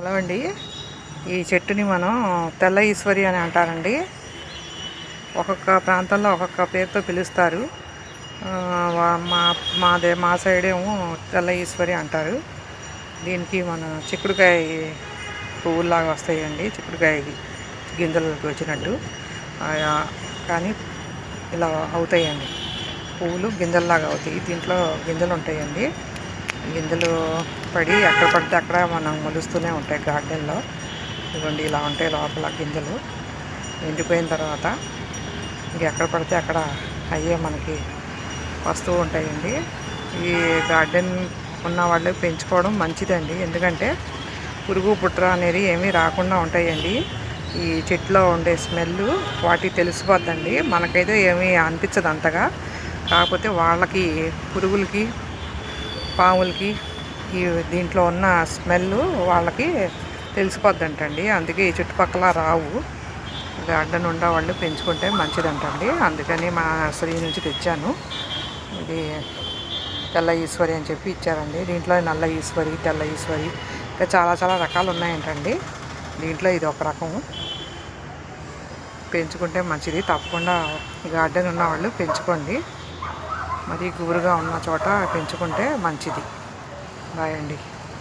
Hello అండి, ఈ చెట్టుని మనం తెల్ల ఈశ్వరి అని అంటారండి. ఒక్కొక్క ప్రాంతంలో ఒక్కొక్క పేరుతో పిలుస్తారు. మా సైడ్ ఏమో తెల్ల ఈశ్వరి అంటారు. దీనికి మన చిక్కుడుకాయ పువ్వులాగా వస్తాయండి, చిక్కుడుకాయ గింజలకు వచ్చినట్టు. కానీ ఇలా అవుతాయండి, పువ్వులు గింజల్లాగా అవుతాయి. దీంట్లో గింజలు ఉంటాయండి. గింజలు పడి ఎక్కడ పడితే అక్కడ మనం మొలుస్తూనే ఉంటాయి గార్డెన్లో. ఇదిగోండి ఇలా ఉంటాయి లోపల గింజలు. ఎండిపోయిన తర్వాత ఇంకెక్కడ పడితే అక్కడ అయ్యే మనకి వస్తూ ఉంటాయండి. ఈ గార్డెన్ ఉన్న వాళ్ళు పెంచుకోవడం మంచిదండి, ఎందుకంటే పురుగు పుట్ర అనేది ఏమీ రాకుండా ఉంటాయండి. ఈ చెట్లో ఉండే స్మెల్ వాటికి తెలిసిపోద్దండి, మనకైతే ఏమీ అనిపించదు అంతగా. కాకపోతే వాళ్ళకి, పురుగులకి, పాములకి ఈ దీంట్లో ఉన్న స్మెల్ వాళ్ళకి తెలిసిపోద్దంటండి. అందుకే ఈ చుట్టుపక్కల రావు. గార్డెన్ ఉండే వాళ్ళు పెంచుకుంటే మంచిదంటండి. అందుకని మా నర్సరీ నుంచి తెచ్చాను. ఇది తెల్ల ఈశ్వరి అని చెప్పి ఇచ్చారండి. దీంట్లో నల్ల ఈశ్వరి, తెల్ల ఈశ్వరి, ఇంకా చాలా రకాలు ఉన్నాయంటండి. దీంట్లో ఇది ఒక రకం. పెంచుకుంటే మంచిది, తప్పకుండా గార్డెన్ ఉన్న వాళ్ళు పెంచుకోండి. మరీ గుబురుగా ఉన్న చోట పెంచుకుంటే మంచిది. బాయ్ అండి.